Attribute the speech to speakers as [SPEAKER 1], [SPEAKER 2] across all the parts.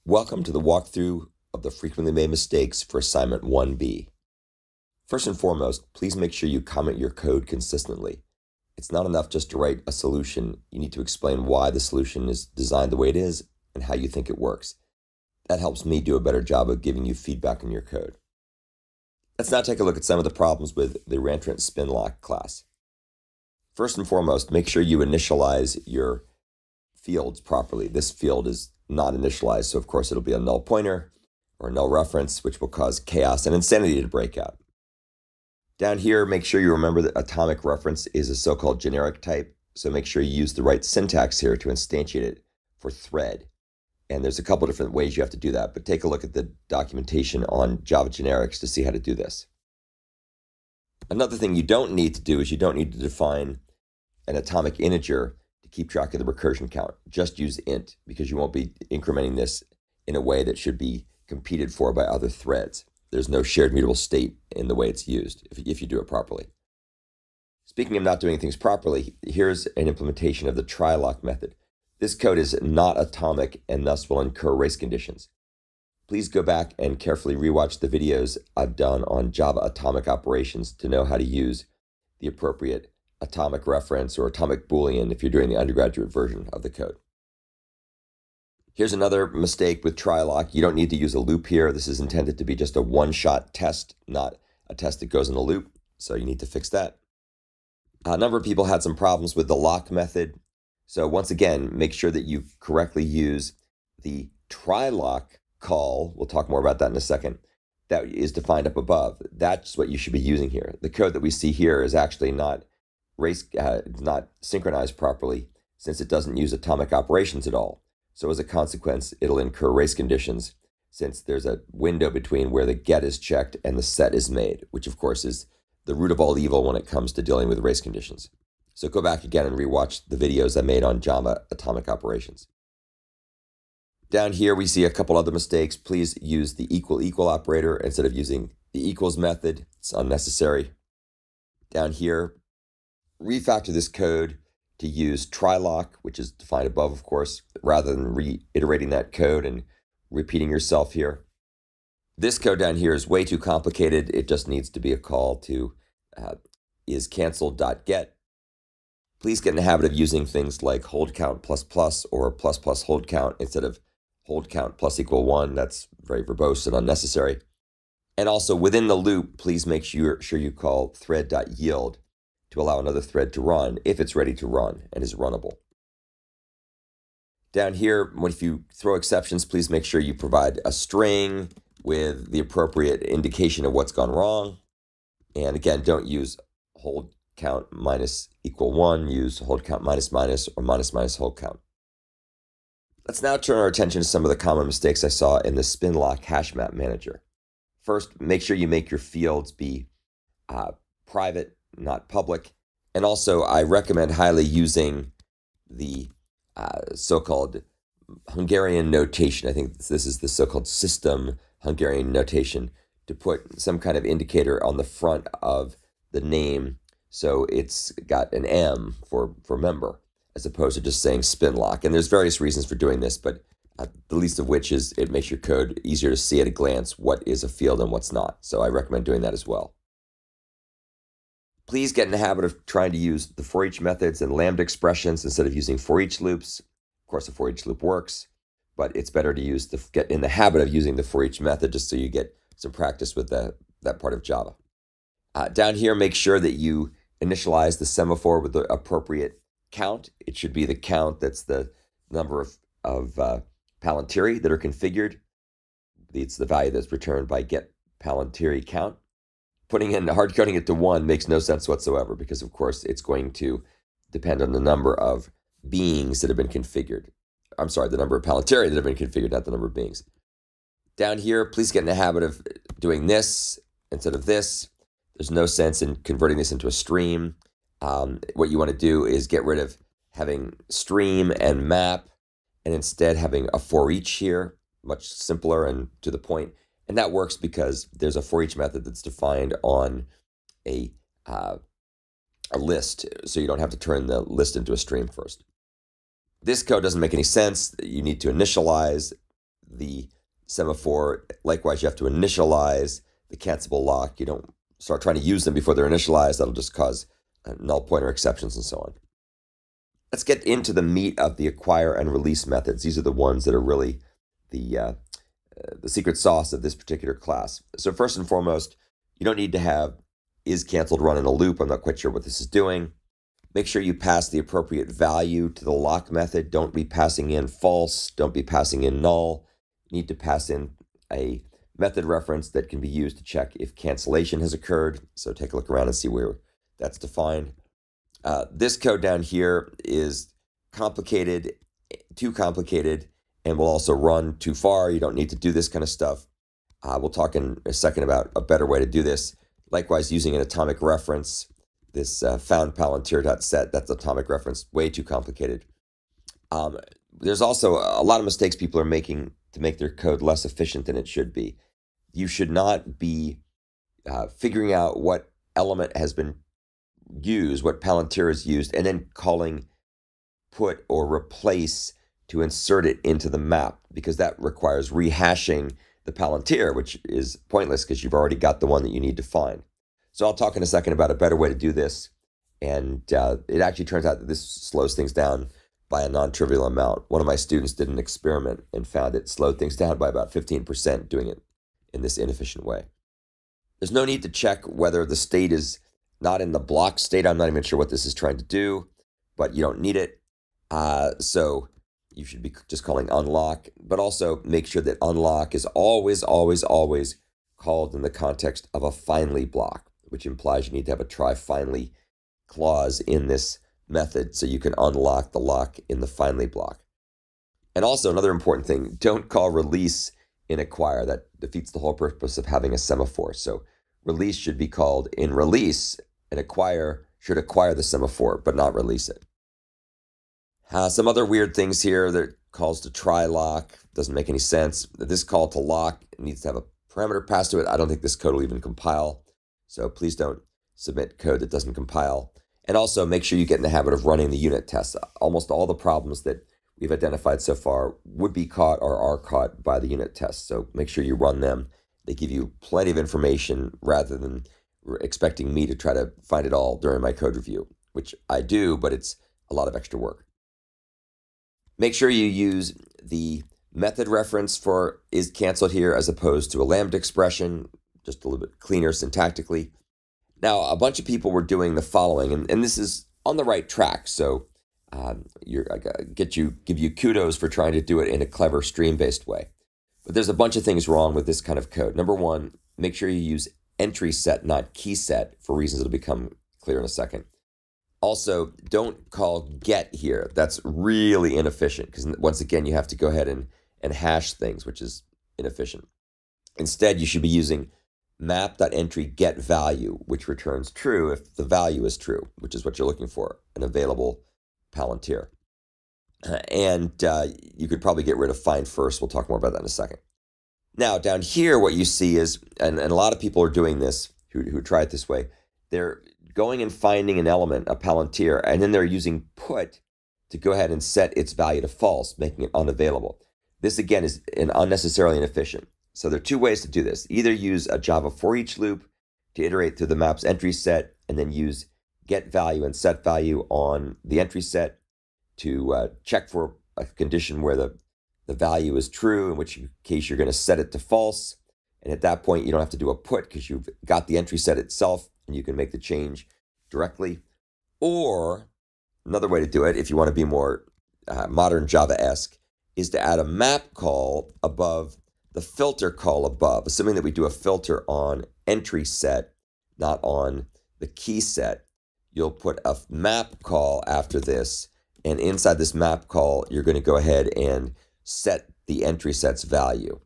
[SPEAKER 1] Welcome to the walkthrough of the frequently made mistakes for assignment 1B. First and foremost, please make sure you comment your code consistently. It's not enough just to write a solution. You need to explain why the solution is designed the way it is and how you think it works. That helps me do a better job of giving you feedback on your code. Let's now take a look at some of the problems with the reentrantSpinLock class. First and foremost, make sure you initialize your fields properly. This field is not initialized, so of course it'll be a null pointer or a null reference, which will cause chaos and insanity to break out. Down here, make sure you remember that atomic reference is a so-called generic type, so make sure you use the right syntax here to instantiate it for thread. And there's a couple different ways you have to do that, but take a look at the documentation on Java generics to see how to do this. Another thing you don't need to do is you don't need to define an atomic integer to keep track of the recursion count. Just use int, because you won't be incrementing this in a way that should be competed for by other threads. There's no shared mutable state in the way it's used if you do it properly. Speaking of not doing things properly, here's an implementation of the try-lock method. This code is not atomic and thus will incur race conditions. Please go back and carefully rewatch the videos I've done on Java atomic operations to know how to use the appropriate atomic reference or atomic boolean if you're doing the undergraduate version of the code. Here's another mistake with try-lock. You don't need to use a loop here. This is intended to be just a one-shot test, not a test that goes in a loop, so you need to fix that. A number of people had some problems with the lock method. So once again, make sure that you correctly use the try-lock call. We'll talk more about that in a second. That is defined up above. That's what you should be using here. The code that we see here is actually not synchronized properly since it doesn't use atomic operations at all. So as a consequence, it'll incur race conditions since there's a window between where the get is checked and the set is made, which of course is the root of all evil when it comes to dealing with race conditions. So go back again and rewatch the videos I made on Java atomic operations. Down here, we see a couple other mistakes. Please use the equal operator instead of using the equals method. It's unnecessary. Down here, refactor this code to use try-lock, which is defined above, of course, rather than reiterating that code and repeating yourself here. This code down here is way too complicated. It just needs to be a call to isCancel.get. Please get in the habit of using things like hold count plus plus or plus plus hold count instead of hold count plus equal 1. That's very verbose and unnecessary. And also within the loop, please make sure you call thread.yield to allow another thread to run if it's ready to run and is runnable. Down here, if you throw exceptions, please make sure you provide a string with the appropriate indication of what's gone wrong. And again, don't use hold count minus equal 1, use hold count minus minus or minus minus hold count. Let's now turn our attention to some of the common mistakes I saw in the SpinLock HashMap manager. First, make sure you make your fields be private, not public. And also, I recommend highly using the so-called Hungarian notation. I think this is the so-called system Hungarian notation to put some kind of indicator on the front of the name so it's got an M for member, as opposed to just saying SpinLock. And there's various reasons for doing this, but the least of which is it makes your code easier to see at a glance what is a field and what's not. So I recommend doing that as well. Please get in the habit of trying to use the for each methods and lambda expressions instead of using for each loops. Of course, the for each loop works, but it's better to get in the habit of using the for each method just so you get some practice with that part of Java. Down here, make sure that you initialize the semaphore with the appropriate count. It should be the count that's the number of palantiri that are configured. It's the value that's returned by get palantiri count. Hard coding it to 1 makes no sense whatsoever because, of course, it's going to depend on the number of beings that have been configured. I'm sorry, the number of palantiri that have been configured, not the number of beings. Down here, please get in the habit of doing this instead of this. There's no sense in converting this into a stream. What you want to do is get rid of having stream and map and instead having a for each here, much simpler and to the point. And that works because there's a for each method that's defined on a list, so you don't have to turn the list into a stream first. This code doesn't make any sense. You need to initialize the semaphore. Likewise, you have to initialize the cancelable lock. You don't start trying to use them before they're initialized. That'll just cause null pointer exceptions and so on. Let's get into the meat of the acquire and release methods. These are the ones that are really the secret sauce of this particular class. So first and foremost, you don't need to have is canceled run in a loop. I'm not quite sure what this is doing. Make sure you pass the appropriate value to the lock method. Don't be passing in false. Don't be passing in null. You need to pass in a method reference that can be used to check if cancellation has occurred. So take a look around and see where that's defined. This code down here is complicated, too complicated, and will also run too far. You don't need to do this kind of stuff. We'll talk in a second about a better way to do this. Likewise, using an atomic reference, this found palantiri.set, that's atomic reference, way too complicated. There's also a lot of mistakes people are making to make their code less efficient than it should be. You should not be figuring out what element has been used, what palantiri is used, and then calling put or replace to insert it into the map, because that requires rehashing the palantiri, which is pointless because you've already got the one that you need to find. So I'll talk in a second about a better way to do this. And it actually turns out that this slows things down by a non-trivial amount. One of my students did an experiment and found it slowed things down by about 15% doing it in this inefficient way. There's no need to check whether the state is not in the block state. I'm not even sure what this is trying to do, but you don't need it. So you should be just calling unlock, but also make sure that unlock is always, always, always called in the context of a finally block, which implies you need to have a try finally clause in this method so you can unlock the lock in the finally block. And also another important thing, don't call release in acquire. That defeats the whole purpose of having a semaphore. So release should be called in release, and acquire should acquire the semaphore, but not release it. Some other weird things here. That calls to try lock doesn't make any sense. This call to lock needs to have a parameter passed to it. I don't think this code will even compile. So please don't submit code that doesn't compile. And also make sure you get in the habit of running the unit tests. Almost all the problems that we've identified so far would be caught or are caught by the unit tests. So make sure you run them. They give you plenty of information rather than expecting me to try to find it all during my code review, which I do, but it's a lot of extra work. Make sure you use the method reference for is canceled here as opposed to a lambda expression, just a little bit cleaner syntactically. Now, a bunch of people were doing the following, and this is on the right track, so I give you kudos for trying to do it in a clever stream-based way. But there's a bunch of things wrong with this kind of code. Number one, make sure you use entry set, not key set, for reasons that'll become clear in a second. Also, don't call get here. That's really inefficient because once again, you have to go ahead and hash things, which is inefficient. Instead, you should be using map.entry get value, which returns true if the value is true, which is what you're looking for, an available palantiri. And you could probably get rid of find first. We'll talk more about that in a second. Now, down here, what you see is, and a lot of people are doing this who try it this way, they're going and finding an element, a palantiri, and then they're using put to go ahead and set its value to false, making it unavailable. This, again, is unnecessarily inefficient. So there are two ways to do this. Either use a Java for each loop to iterate through the map's entry set, and then use get value and set value on the entry set to check for a condition where the value is true, in which case you're going to set it to false. And at that point, you don't have to do a put because you've got the entry set itself, and you can make the change directly. Or another way to do it, if you want to be more modern Java-esque, is to add a map call above the filter call above, assuming that we do a filter on entry set, not on the key set. You'll put a map call after this, and inside this map call, you're going to go ahead and set the entry set's value.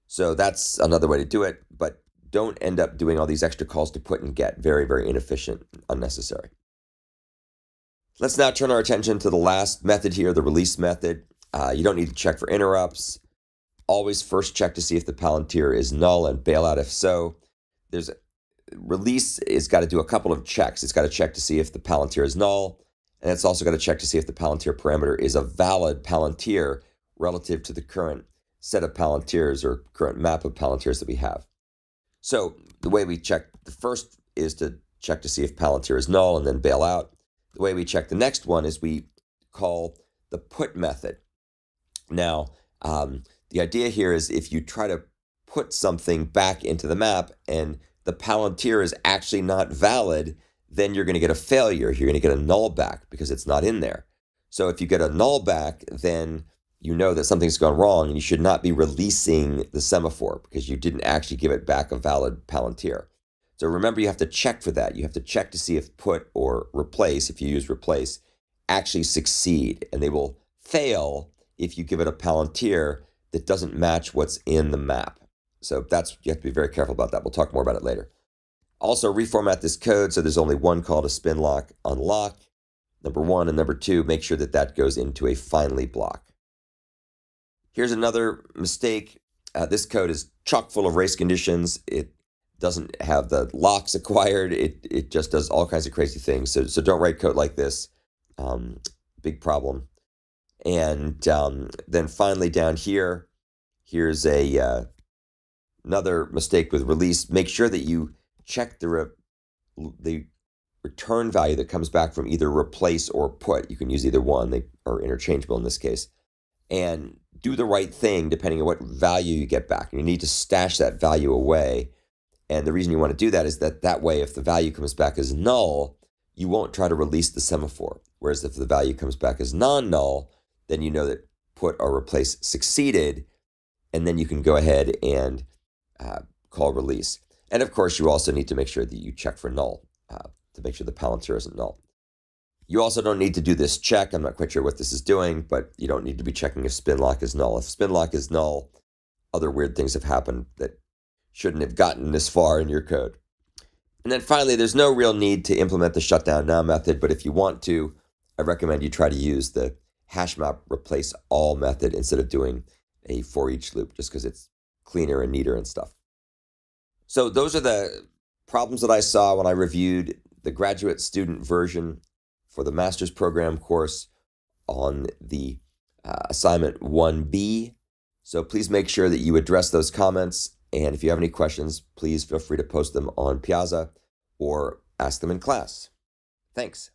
[SPEAKER 1] So that's another way to do it, but don't end up doing all these extra calls to put and get. Very, very inefficient, unnecessary. Let's now turn our attention to the last method here, the release method. You don't need to check for interrupts. Always first check to see if the palantiri is null and bail out if so. Release has got to do a couple of checks. It's got to check to see if the palantiri is null, and it's also got to check to see if the palantiri parameter is a valid palantiri relative to the current set of palantirs or current map of palantirs that we have. So the way we check the first is to check to see if palantir is null and then bail out. The way we check the next one is we call the put method. Now, the idea here is if you try to put something back into the map and the palantir is actually not valid, then you're going to get a failure. You're going to get a null back because it's not in there. So if you get a null back, then you know that something's gone wrong and you should not be releasing the semaphore because you didn't actually give it back a valid palantir. So remember, you have to check for that. You have to check to see if put or replace, if you use replace, actually succeed. And they will fail if you give it a palantir that doesn't match what's in the map. So you have to be very careful about that. We'll talk more about it later. Also, reformat this code so there's only one call to spinlock unlock, number 1, and number 2, make sure that that goes into a finally block. Here's another mistake. This code is chock full of race conditions. It doesn't have the locks acquired. It just does all kinds of crazy things. So don't write code like this. Big problem. And then finally down here, here's another mistake with release. Make sure that you check the return value that comes back from either replace or put. You can use either one. They are interchangeable in this case. And do the right thing depending on what value you get back. And you need to stash that value away. And the reason you want to do that is that way, if the value comes back as null, you won't try to release the semaphore. Whereas if the value comes back as non-null, then you know that put or replace succeeded, and then you can go ahead and call release. And of course, you also need to make sure that you check for null to make sure the palantir isn't null. You also don't need to do this check. I'm not quite sure what this is doing, but you don't need to be checking if spinlock is null. If spinlock is null, other weird things have happened that shouldn't have gotten this far in your code. And then finally, there's no real need to implement the shutdown now method, but if you want to, I recommend you try to use the HashMap replace all method instead of doing a for each loop, just because it's cleaner and neater and stuff. So those are the problems that I saw when I reviewed the graduate student version for the master's program course on the assignment 1B. So please make sure that you address those comments. And if you have any questions, please feel free to post them on Piazza or ask them in class. Thanks.